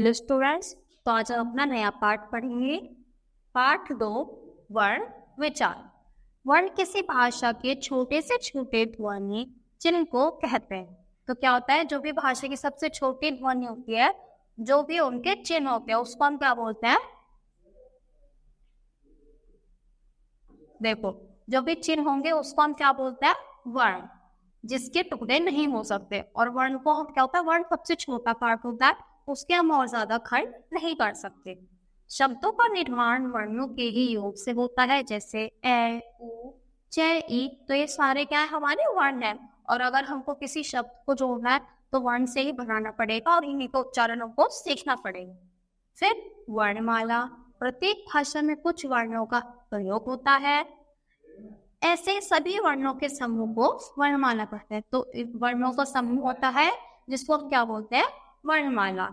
Hello students, तो आज हम अपना नया पाठ पढ़ेंगे। पाठ 2, वर्ण विचार। वर्ण किसी भाषा के छोटे से छोटे ध्वनि चिन्ह को कहते हैं। तो क्या होता है, जो भी भाषा की सबसे छोटी ध्वनि होती है, जो भी उनके चिन्ह होते हैं, उसको हम क्या बोलते हैं? देखो, जो भी चिन्ह होंगे उसको हम क्या बोलते हैं? वर्ण, जिसके टुकड़े नहीं हो सकते। और वर्ण को हम क्या होता है, वर्ण सबसे छोटा पार्ट होता है, उसके हम और ज्यादा खंड नहीं कर सकते। शब्दों का निर्माण वर्णों के ही योग से होता है, जैसे ए, उ, च, ई। तो ये सारे क्या है, हमारे वर्ण है। और अगर हमको किसी शब्द को जोड़ना है तो वर्ण से ही बनाना पड़ेगा और इन्हीं को उच्चारणों को सीखना पड़ेगा। फिर वर्णमाला, प्रत्येक भाषा में कुछ वर्णों का प्रयोग होता है। ऐसे सभी वर्णों के समूह को वर्णमाला कहते हैं। तो वर्णों का समूह होता है जिसको हम क्या बोलते हैं? वर्णमाला।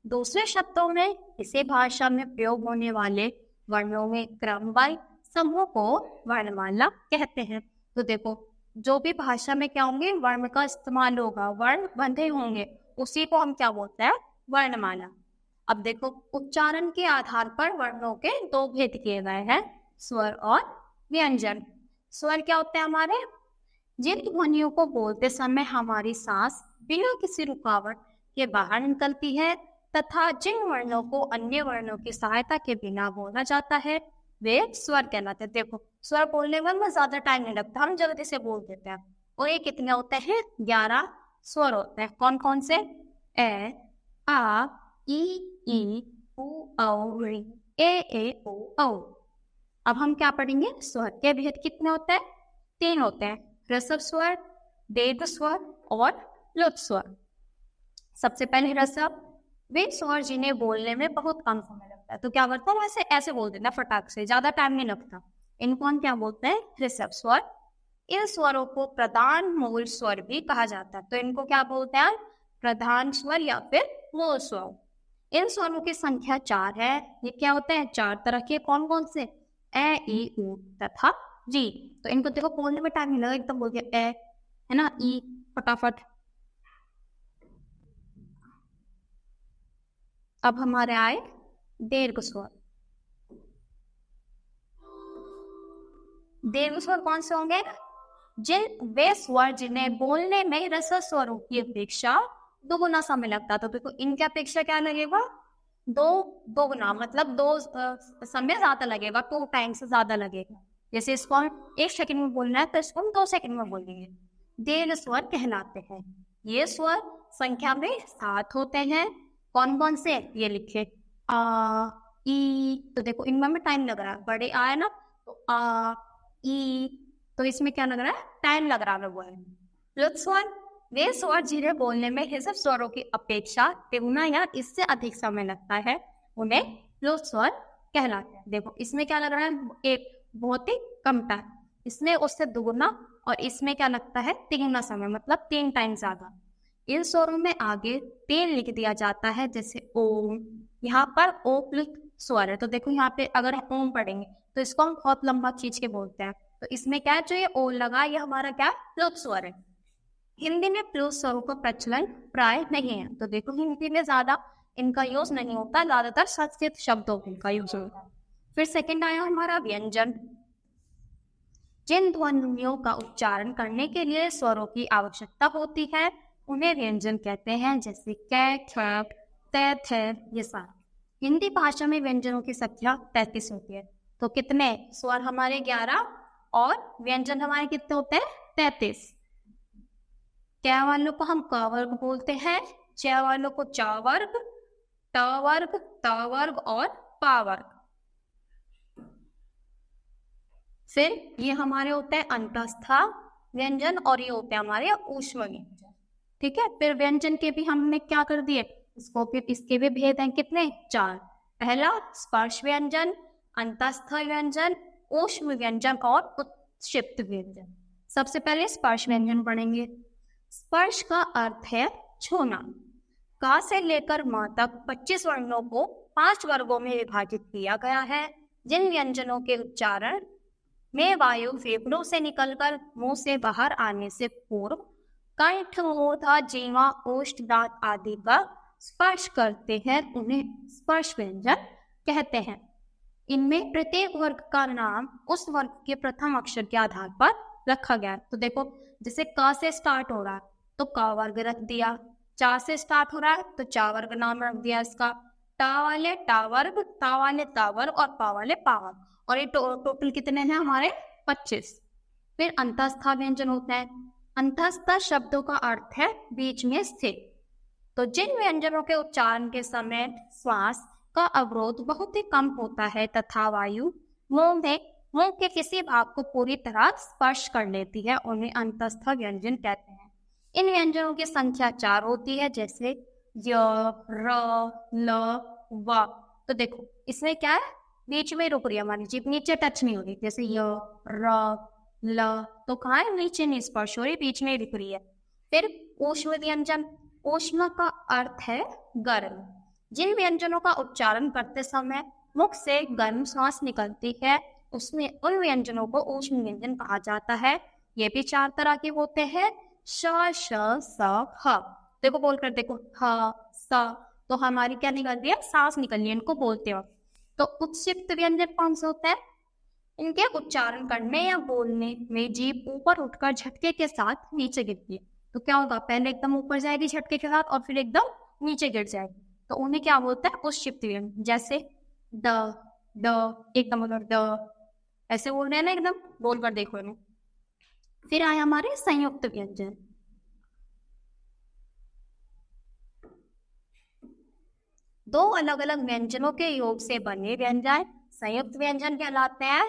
दूसरे शब्दों में इसी भाषा में प्रयोग होने वाले वर्णों में क्रमवार समूह को वर्णमाला कहते हैं। तो देखो, जो भी भाषा में क्या होंगे, वर्ण का इस्तेमाल होगा, वर्ण बंधे होंगे, उसी को हम क्या बोलते हैं? वर्णमाला। अब देखो, उच्चारण के आधार पर वर्णों के दो भेद किए गए हैं, स्वर और व्यंजन। स्वर क्या होते हैं हमारे? जिन ध्वनियों को बोलते समय हमारी सांस बिना किसी रुकावट के बाहर निकलती है तथा जिन वर्णों को अन्य वर्णों की सहायता के बिना बोला जाता है, वे स्वर कहलाते हैं। देखो, स्वर बोलने में हमें ज्यादा टाइम नहीं लगता, हम जल्दी से बोल देते हैं। और ये कितने होते हैं? 11 स्वर होते हैं। कौन कौन से? ए, आ, ई, उ, औ, ऋ, ए, ओ, औ। अब हम क्या पढ़ेंगे? स्वर के भेद कितने होते हैं? 3 होते हैं, ह्रस्व स्वर, दीर्घ स्वर और लुप्त स्वर। सबसे पहले ह्रस्व, वे स्वर जिन्हें बोलने में बहुत कम समय लगता है। तो क्या करता है, वैसे ऐसे बोल देना फटाक से, ज्यादा टाइम नहीं लगता। इनको हम क्या बोलते हैं? ह्रस्व स्वर। इन स्वरों को प्रधान मूल स्वर भी कहा जाता है। तो इनको क्या बोलते हैं? प्रधान स्वर या फिर मूल स्वर। इन स्वरों की संख्या 4 है। ये क्या होते हैं? 4 तरह के। कौन कौन से? ए, ई, उ तथा जी। तो इनको देखो, बोलने में टाइम नहीं लगा, एकदम बोल दिया। ए है ना, ई फटाफट। अब हमारे आए दीर्घ स्वर। दीर्घ स्वर कौन से होंगे? वे स्वर जिन्हें बोलने में ह्रस्व स्वरों की अपेक्षा 2 गुना समय लगता है। तो देखो, इनकी अपेक्षा क्या लगेगा? 2 गुना, मतलब 2 समय ज्यादा लगेगा, 2 टाइम से ज्यादा लगेगा। जैसे इसको हम 1 सेकंड में बोलना है तो इसको हम 2 सेकंड में बोलेंगे। दीर्घ स्वर कहलाते हैं। ये स्वर संख्या में 7 होते हैं। कौन कौन से? ये लिखे, आ, ई। तो देखो, इनमें टाइम लग रहा है, बड़े आ है ना, तो आ, ई। तो इसमें क्या लग रहा है? टाइम लग रहा है वो है। लुप्त स्वर, वे स्वर जिन्हें बोलने में ह्रस्व स्वरों की अपेक्षा 3 गुना या इससे अधिक समय लगता है, उन्हें लुप्त स्वर कहलाते हैं। देखो, इसमें क्या लग रहा है? एक बहुत ही कम टाइम, इसमें उससे 2 गुना, और इसमें क्या लगता है? 3 गुना समय, मतलब 3 टाइम ज्यादा। इन स्वरों में आगे 3 लिख दिया जाता है, जैसे ओम। यहाँ पर ओ प्लुत स्वर है। तो देखो, यहाँ पे अगर ओम पढ़ेंगे तो इसको हम बहुत लंबा खींच के बोलते हैं। तो इसमें क्या है, जो ये ओ लगा, ये हमारा क्या? प्लुत स्वर है। हिंदी में प्लुत स्वरों का प्रचलन प्राय नहीं है। तो देखो, हिंदी में ज्यादा इनका यूज नहीं होता, ज्यादातर संस्कृत शब्दों का यूज होता है। फिर सेकंड आया हमारा व्यंजन। जिन ध्वनियों का उच्चारण करने के लिए स्वरों की आवश्यकता होती है, उन्हें व्यंजन कहते हैं, जैसे कै, ख, ते, थे, ये सारे। हिंदी भाषा में व्यंजनों की संख्या 33 होती है। तो कितने स्वर हमारे? 11, और व्यंजन हमारे कितने होते हैं? 33। कै वालों को हम क वर्ग बोलते हैं, च वालों को च वर्ग, ट वर्ग, त वर्ग और पा वर्ग। फिर ये हमारे होते हैं अंतस्थ व्यंजन, और ये होते हैं हमारे ऊष्म व्यंजन। ठीक है। फिर व्यंजन के भी हमने क्या कर दिए, इसको फिर इसके भी भेद हैं कितने? 4। पहला स्पर्श व्यंजन, अंतस्थ व्यंजन, ऊष्म व्यंजन और उत्क्षिप्त व्यंजन। सबसे पहले स्पर्श व्यंजन पढ़ेंगे। स्पर्श का अर्थ है छूना। का से लेकर म तक 25 वर्णों को 5 वर्गों में विभाजित किया गया है। जिन व्यंजनों के उच्चारण में वायु फेफड़ों से निकलकर मुंह से बाहर आने से पूर्व कंठ, मूर्धा, जीवा, ओष्ठ, दांत आदि का स्पर्श करते हैं उन्हें स्पर्श व्यंजन कहते हैं। इनमें प्रत्येक वर्ग का नाम उस वर्ग के प्रथम अक्षर के आधार पर रखा गया। तो देखो, जैसे क से स्टार्ट हो रहा है तो क वर्ग रख दिया, चा से स्टार्ट हो रहा है तो चा वर्ग नाम रख दिया इसका, टा वाले टा वर्ग, ता वाले ता वर्ग और पा वाले पा वर्ग। और ये टोटल कितने हैं हमारे? 25। फिर अंतस्थ व्यंजन होता है। अंतस्थ शब्दों का अर्थ है बीच में स्थित। तो जिन व्यंजनों के उच्चारण के समय श्वास का अवरोध बहुत ही कम होता है तथा वायु मुंह के किसी भाग को पूरी तरह स्पर्श कर लेती है, उन्हें अंतस्थ व्यंजन कहते हैं। इन व्यंजनों की संख्या 4 होती है, जैसे य, र, ल, व। तो देखो इसमें क्या है, बीच में रुक रही है हमारी जीभ, नीचे टच नहीं हो रही। जैसे य, र, ल, तो कहाँ है? नीचे नहीं स्पर्श हो रही, बीच में रुक रही है। फिर ऊष्म व्यंजन। ऊष्म का अर्थ है गर्म। जिन व्यंजनों का उच्चारण करते समय मुख से गर्म सांस निकलती है उसमें उन व्यंजनों को ऊष्म व्यंजन कहा जाता है। ये भी 4 तरह के होते हैं, श, श, स, ह। देखो बोल कर देखो, ह, स, तो हमारी क्या निकल रही है? सांस निकल रही है इनको बोलते हो। तो उत्सिक्त व्यंजन कौन से होते हैं? इनके उच्चारण करने या बोलने में जीभ ऊपर उठकर झटके के साथ नीचे गिरती है। तो क्या होगा? पहले एकदम ऊपर जाएगी झटके के साथ और फिर एकदम नीचे गिर जाएगी, तो उन्हें क्या बोलता है? उत्क्षिप्त व्यंजन। जैसे ड, ड, एकदम उधर ड, ऐसे बोल रहे हैं ना, एकदम बोल कर देखो इन्हें। फिर आए हमारे संयुक्त व्यंजन। दो अलग अलग व्यंजनों के योग से बने व्यंजन संयुक्त व्यंजन कहलाते हैं।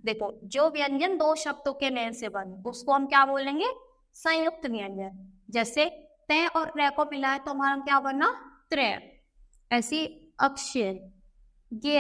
देखो, जो व्यंजन 2 शब्दों के मेल से बने उसको हम क्या बोलेंगे? संयुक्त व्यंजन। जैसे तय और त्र को मिलाए तो हमारा क्या बना? त्रय। ऐसी अक्षर ज्ञ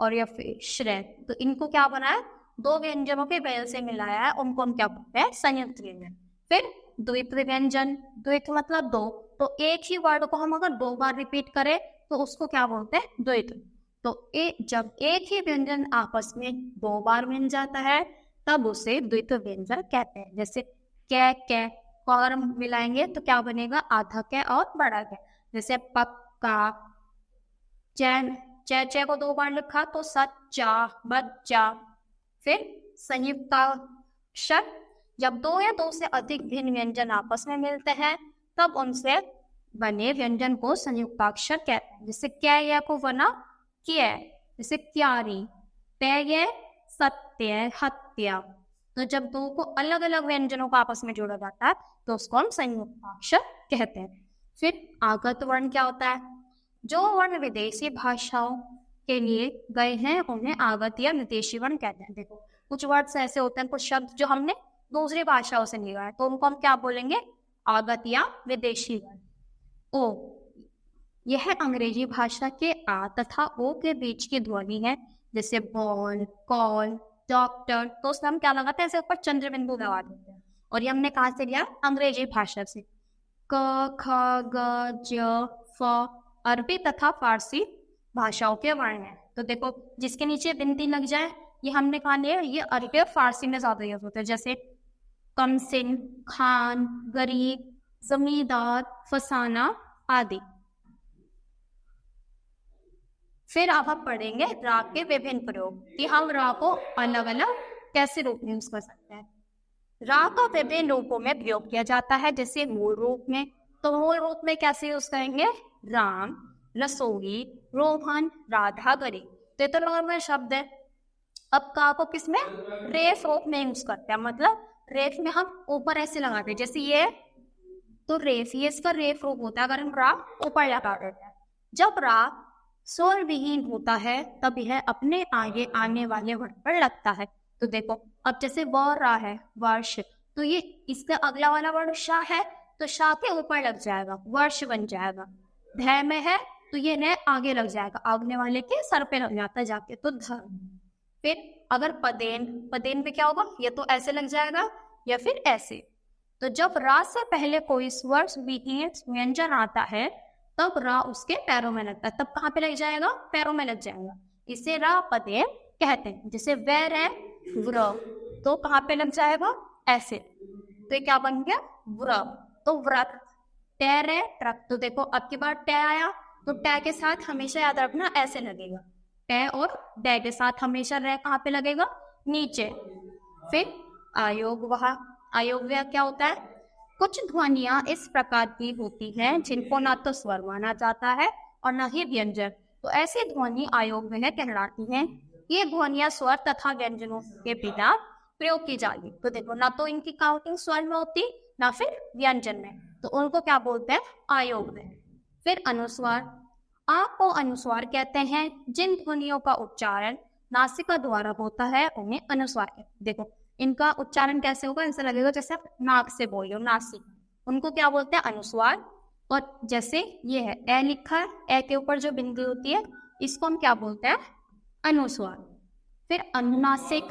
और या फिर श्रेय, तो इनको क्या बनाया? 2 व्यंजनों के मेल से मिलाया है, उनको हम क्या बोलते हैं? संयुक्त व्यंजन। फिर द्वित्व व्यंजन। द्वित्व मतलब 2, तो एक ही वर्ड को हम अगर 2 बार रिपीट करें तो उसको क्या बोलते हैं? द्वित्व। तो जब एक ही व्यंजन आपस में 2 बार मिल जाता है तब उसे द्वित्व व्यंजन कहते हैं। जैसे कै को अगर हम मिलाएंगे तो क्या बनेगा? आधा कै और बड़ा कै। जैसे पक्का, चे को 2 बार लिखा तो सच्चा, बच्चा। फिर संयुक्ताक्षर। जब 2 या 2 से अधिक भिन्न व्यंजन आपस में मिलते हैं तब उनसे बने व्यंजन को संयुक्ताक्षर कहते हैं। जैसे कै को बना क्य, जैसे क्यारी, तय, सत्य, हत्या। तो जब 2 को अलग अलग व्यंजनों को आपस में जोड़ा जाता है तो उसको हम संयुक्ताक्षर कहते हैं। फिर आगत वर्ण क्या होता है? जो वर्ण विदेशी भाषाओं के लिए गए हैं उन्हें आगत या विदेशी वर्ण कहते हैं। देखो, कुछ वर्ड्स ऐसे होते हैं, कुछ शब्द जो हमने दूसरी भाषाओं से लिए हैं तो उनको हम क्या बोलेंगे? आगत या विदेशी वर्ण। ओ, यह अंग्रेजी भाषा के आ तथा ओ के बीच की ध्वनि है। जैसे बॉल, कॉल, डॉक्टर, तो उसमें हम क्या लगाते हैं? ऐसे ऊपर चंद्र बिंदु लगा देते हैं। और ये हमने कहाँ से लिया? अंग्रेजी भाषा से। क, ख, ग, ज, फ अरबी तथा फारसी भाषाओं के वर्ण हैं। तो देखो, जिसके नीचे बिंदी लग जाए ये हमने कहा लिया, ये अरबी और फारसी में ज्यादा यूज होते हैं। जैसे कमसिन, खान, गरीब, जमींदार, फसाना आदि। फिर अब हम पढ़ेंगे रा के विभिन्न प्रयोग कि हम रा को अलग अलग कैसे रूप में यूज कर सकते हैं। रा का विभिन्न रूपों में प्रयोग किया जाता है। जैसे मूल रूप में, तो मूल रूप में कैसे यूज करेंगे? राम, रसोई, रोहन, राधा, गरीब। तो नॉर्मल शब्द है। अब का को किसमें? रेफ रूप में यूज करते हैं। मतलब रेफ में हम ऊपर ऐसे लगाते हैं, जैसे ये तो रेफ, ये इसका रेफ रूप होता है अगर हम रा ऊपर लगा देते हैं। जब रा स्वर विहीन होता है तब यह अपने आगे आने वाले वर्ण पर लगता है। तो देखो, अब जैसे व रा है, वर्ष, तो ये इसका अगला वाला वर्ण शा है तो शा के ऊपर लग जाएगा, वर्ष बन जाएगा। ध में है तो ये न आगे लग जाएगा, आगने वाले के सर पे लग जाता है जाके, तो ध। फिर अगर पदेन, पदेन पे क्या होगा? ये तो ऐसे लग जाएगा या फिर ऐसे। तो जब रा से पहले कोई स्वर विहीन व्यंजन आता है तब रा उसके पैरों में लगता है। तब कहाँ पे लग जाएगा? पैरों में लग जाएगा। इसे रा पदेन कहते हैं। जैसे वैर है व्र, तो कहाँ पे लग जाएगा? ऐसे, तो ये क्या बन गया? व्र, तो व्रत। टे रे ट्रक। तो देखो अब की बार टे आया तो टे के साथ हमेशा याद रखना ऐसे लगेगा, टे और डे के साथ हमेशा रे कहाँ पे लगेगा, नीचे। फिर आयोग वहा, आयोग वह क्या होता है, कुछ ध्वनियां इस प्रकार की होती हैं जिनको ना तो स्वर माना जाता है और न ही व्यंजन, तो ऐसी ध्वनि आयोग वह कहलाती हैं। ये ध्वनियां स्वर तथा व्यंजनों के बिना प्रयोग की जाती। तो देखो ना तो इनकी काउंटिंग स्वर में होती ना फिर व्यंजन में, तो उनको क्या बोलते हैं, आयोग में। फिर अनुस्वार, आ को अनुस्वार कहते हैं। जिन ध्वनियों का उच्चारण नासिका द्वारा होता है उन्हें अनुस्वार कहते हैं। देखो इनका उच्चारण कैसे होगा, ऐसा लगेगा जैसे आप नाक से बोल रहे हो, नासिक, उनको क्या बोलते हैं, अनुस्वार। और जैसे ये है ए लिखा है, ए के ऊपर जो बिंदी होती है इसको हम क्या बोलते हैं, अनुस्वार। फिर अनुनासिक,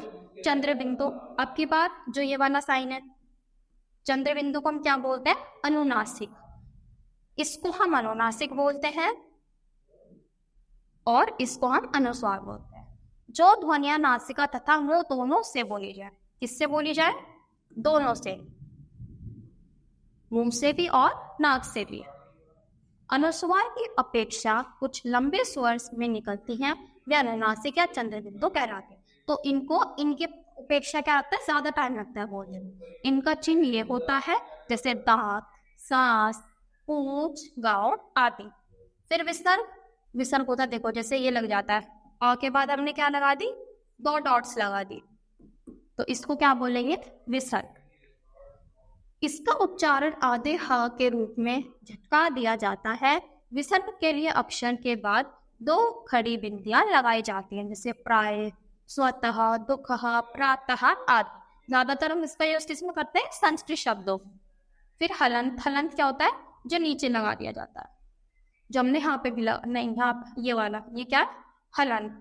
चंद्र बिंदु, अब की बार जो ये वाला साइन है चंद्र बिंदु को हम क्या बोलते हैं, अनुनासिक। इसको हम अनुनासिक बोलते हैं और इसको हम अनुस्वार बोलते हैं। जो ध्वनियां नासिका तथा मुंह दोनों से बोली जाए, किससे बोली जाए, दोनों से, मुंह से भी और नाक से भी। अनुस्वार की अपेक्षा कुछ लंबे स्वर में निकलती हैं, वे अनुनासिक या चंद्र बिंदु कहलाते हैं। तो इनको इनके अपेक्षा क्या लगता है, ज्यादा टाइम लगता है बोलने में। इनका चिन्ह ये होता है जैसे दांत, सांस, पूंछ, गाँव आदि। फिर विसर्ग, विसर्ग होता है देखो जैसे ये लग जाता है, अ के बाद हमने क्या लगा दी, 2 डॉट्स लगा दी, तो इसको क्या बोलेंगे, विसर्ग। इसका उच्चारण आधे ह के रूप में झटका दिया जाता है। विसर्ग के लिए अक्षर के बाद 2 खड़ी बिंदियां लगाई जाती हैं, जैसे प्राय, स्वतः, दुखः, प्रातः आदि। ज्यादातर हम इसका यूज किसमें करते हैं, संस्कृत शब्दों। फिर हलंत, हलंत क्या होता है, जो नीचे लगा दिया जाता है, जो हमने यहाँ पे भी नहीं, यहाँ ये वाला, ये क्या, हलंत।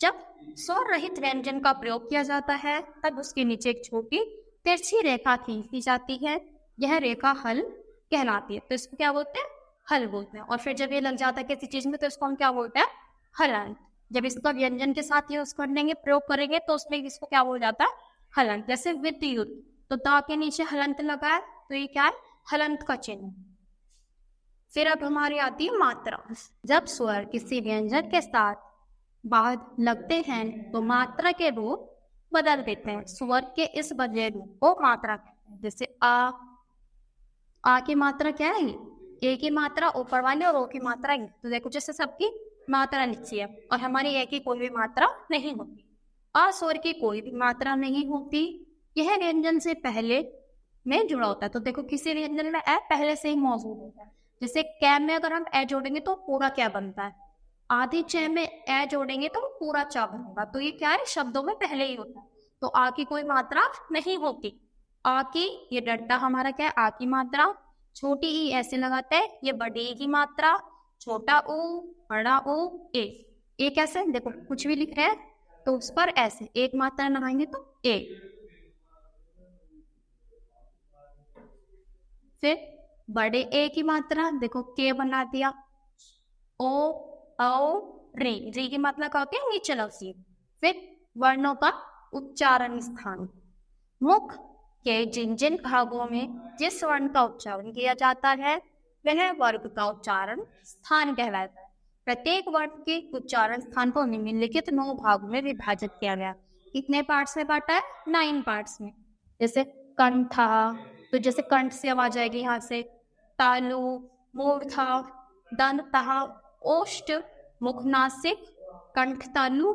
जब स्वर रहित व्यंजन का प्रयोग किया जाता है तब उसके नीचे एक छोटी तिरछी रेखा खींची जाती है, यह रेखा हल कहलाती है। तो इसको क्या बोलते हैं, हल बोलते हैं। और फिर जब ये लग जाता है किसी चीज में तो इसको हम क्या बोलते हैं, हलंत। जब इसका व्यंजन के साथ यूज कर लेंगे, प्रयोग करेंगे, तो उसमें इसको क्या बोल जाता है, हलंत। जैसे विद्युत, तो दा के नीचे हलंत लगा है, तो ये क्या है, हलंत का चिन्ह। फिर अब हमारी आती है मात्रा। जब स्वर किसी व्यंजन के साथ बाद लगते हैं तो मात्रा के रूप बदल देते हैं। स्वर के इस बदले रूप को मात्रा कहते हैं। जैसे आ की मात्रा क्या है, ए की मात्रा ऊपर वाले और ओ की मात्रा, तो देखो जैसे सबकी मात्रा नीचे है और हमारी ए की कोई भी मात्रा नहीं होती। आ स्वर की कोई भी मात्रा नहीं होती, यह व्यंजन से पहले में जुड़ा होता है। तो देखो किसी व्यंजन में ए पहले से ही मौजूद होता है। जैसे कै में अगर हम ए जोड़ेंगे तो पूरा क्या बनता है, आधी च में ए जोड़ेंगे तो पूरा च बनेगा। तो ये क्या है, शब्दों में पहले ही होता है। तो आ की कोई मात्रा नहीं होती। आ की, ये डंडा हमारा क्या है, आ की मात्रा। छोटी ई ऐसे लगाते हैं, ये बड़ी ई की मात्रा। छोटा ऊ, बड़ा ऊ, ए कैसे, देखो कुछ भी लिख रहे हैं तो उस पर ऐसे एक मात्रा लगाएंगे तो ए। फिर बड़े ए की मात्रा, देखो के बना दिया, ओ, औ, री की मात्रा क्या होती है, नीचे लगती है। फिर वर्णों का उच्चारण स्थान, मुख के जिन जिन भागों में जिस वर्ण का उच्चारण किया जाता है वह वर्ग का उच्चारण स्थान कहलाता है। प्रत्येक वर्ण के उच्चारण स्थान को निम्नलिखित 9 भागों में विभाजित किया गया। कितने पार्ट्स में बांटा है, 9 पार्ट्स में। जैसे कंठा, तो जैसे कंठ से आवाज आएगी यहाँ से, तालु, मूर्धा, दंतः, ओष्ठ, मुखनासिक, कंठ तालु,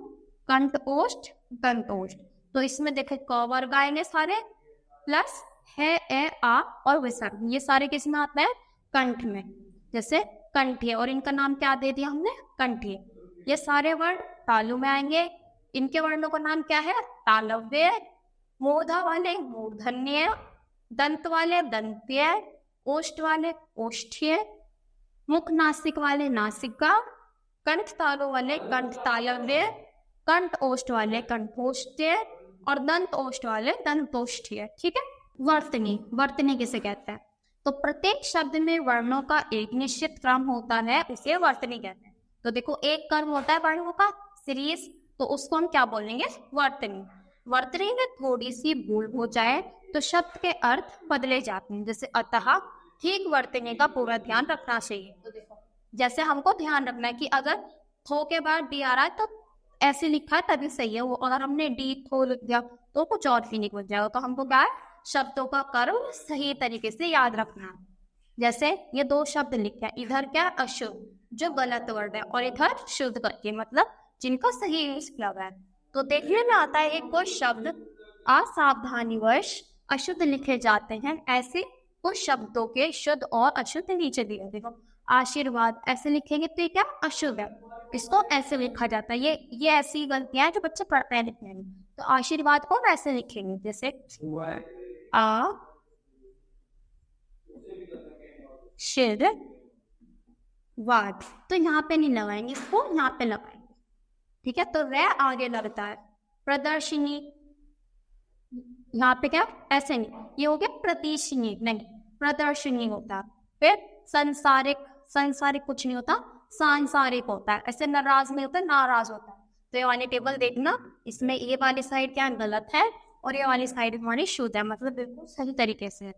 कंठ ओष्ठ, दंत ओष्ठ। तो इसमें देखे क वर्ग आएंगे सारे, प्लस है, ए, आ और विसर्ग, ये सारे किस में आते हैं, कंठ में। जैसे कंठीय, और इनका नाम क्या दे दिया हमने, कंठीय। ये सारे वर्ण तालु में आएंगे। इनके वर्णों का नाम क्या है, तालव्य। मूर्धा वाले मूर्धन्य, दंत वाले दंत्य, ओष्ठ वाले ओष्ठ्य, मुख नासिक वाले नासिका, कंठ तालु वाले कंठ तालव्य, कंठ ओष्ठ वाले कंठोष्ठ्य और दंत ओष्ठ वाले दंतोष्ठ्य। ठीक है। वर्तनी, वर्तनी किसे कहते हैं, तो प्रत्येक शब्द में वर्णों का एक निश्चित क्रम होता है, उसे वर्तनी कहते हैं। तो देखो एक क्रम होता है वर्णों का, सीरीज, तो उसको हम क्या बोलेंगे, वर्तनी। वर्तनी में थोड़ी सी भूल हो जाए तो शब्द के अर्थ बदले जाते हैं। जैसे अतः ठीक वर्तने का पूरा ध्यान रखना चाहिए। तो देखो जैसे हमको ध्यान रखना है कि अगर थो के बाद डी आ रहा है तो ऐसे लिखा है तभी सही है वो, अगर हमने डी थो लिख दिया तो कुछ और फीलिंग हो जाएगा। तो हमको क्या है, शब्दों का कर्म सही तरीके से याद रखना है। जैसे ये दो शब्द लिखे हैं, इधर क्या अशुद्ध जो गलत वर्ड है और इधर शुद्ध करके मतलब जिनका सही यूज किया गया है। तो देखने में आता है एक कोई शब्द असावधानीवश अशुद्ध लिखे जाते हैं, ऐसे कुछ शब्दों के शुद्ध और अशुद्ध नीचे दिए। देखो आशीर्वाद ऐसे लिखेंगे तो ये क्या अशुद्ध है, इसको ऐसे लिखा जाता है। ये ऐसी गलतियां हैं जो बच्चे पढ़ते हैं लिखने में। तो आशीर्वाद को वैसे लिखेंगे जैसे आ शिर वाद, तो यहाँ पे नहीं लगाएंगे, इसको यहाँ पे लगाएंगे। ठीक है, तो रे आगे लगता है। प्रदर्शनी यहाँ पे क्या ऐसे नहीं, ये हो गया प्रतिशनी, नहीं प्रदर्शनी होता है। फिर संसारिक, संसारिक कुछ नहीं होता, सांसारिक होता है। ऐसे नाराज नहीं होता, नाराज होता है। तो ये वाली टेबल देखना, इसमें ये वाली साइड क्या गलत है और ये वाली साइड हमारी शुद्ध है, मतलब बिल्कुल सही तरीके से।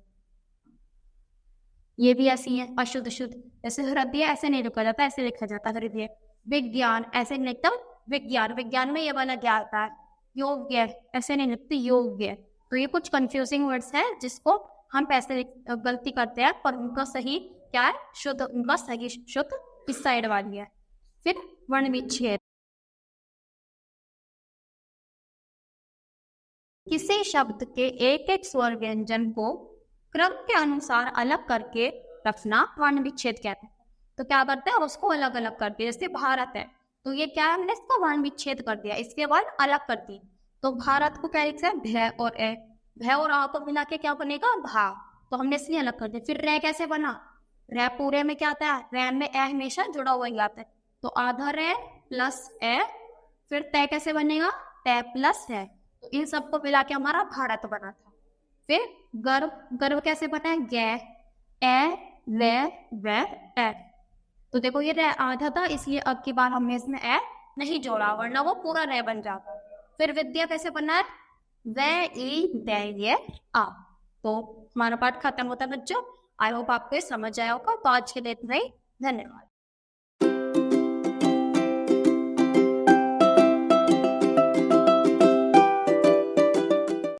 ये भी ऐसी है अशुद्ध शुद्ध। जैसे हृदय ऐसे नहीं लिखा जाता, ऐसे लिखा जाता हृदय। विज्ञान ऐसे नहीं लिखता विज्ञान, विज्ञान में ये वाला क्या आता है योग्य, ऐसे नहीं लिखते योग्य। तो ये कुछ कंफ्यूजिंग वर्ड्स हैं जिसको हम ऐसे गलती करते हैं, पर उनका सही क्या है शुद्ध, उनका सही शुद्ध इस साइड वाली है। फिर वर्ण विच्छेद, किसी शब्द के एक एक स्वर व्यंजन को क्रम के अनुसार अलग करके रखना वर्ण विच्छेद कहते हैं। तो क्या करते हैं उसको अलग अलग करके, जैसे भारत है तो ये क्या है हमने इसको वर्ण विच्छेद कर दिया, इसके वर्ण अलग कर दिए। तो भारत को क्या लिखते हैं भय और ए, भय और आ को मिला के क्या बनेगा भा, तो हमने इसलिए अलग कर दिया। फिर रे कैसे बना, रे पूरे में क्या आता है, रे में ए हमेशा जुड़ा हुआ ही आता है, तो आधा रे प्लस ए। फिर तय कैसे बनेगा, तय प्लस है, तो इन सबको मिला के हमारा भारत बना था। फिर गर्व, गर्व कैसे बना है, गे ए रे वे ए। तो देखो ये रे आधा था, इसलिए अब की बार हमने इसमें ए नहीं जोड़ा, वरना वो पूरा रे बन जाता। फिर विद्या कैसे बना है, वे ई दे ये आ। तो हमारा पाठ खत्म होता है बच्चों। आई होप आपको समझ आया होगा। तो आज के लिए इतना ही, धन्यवाद।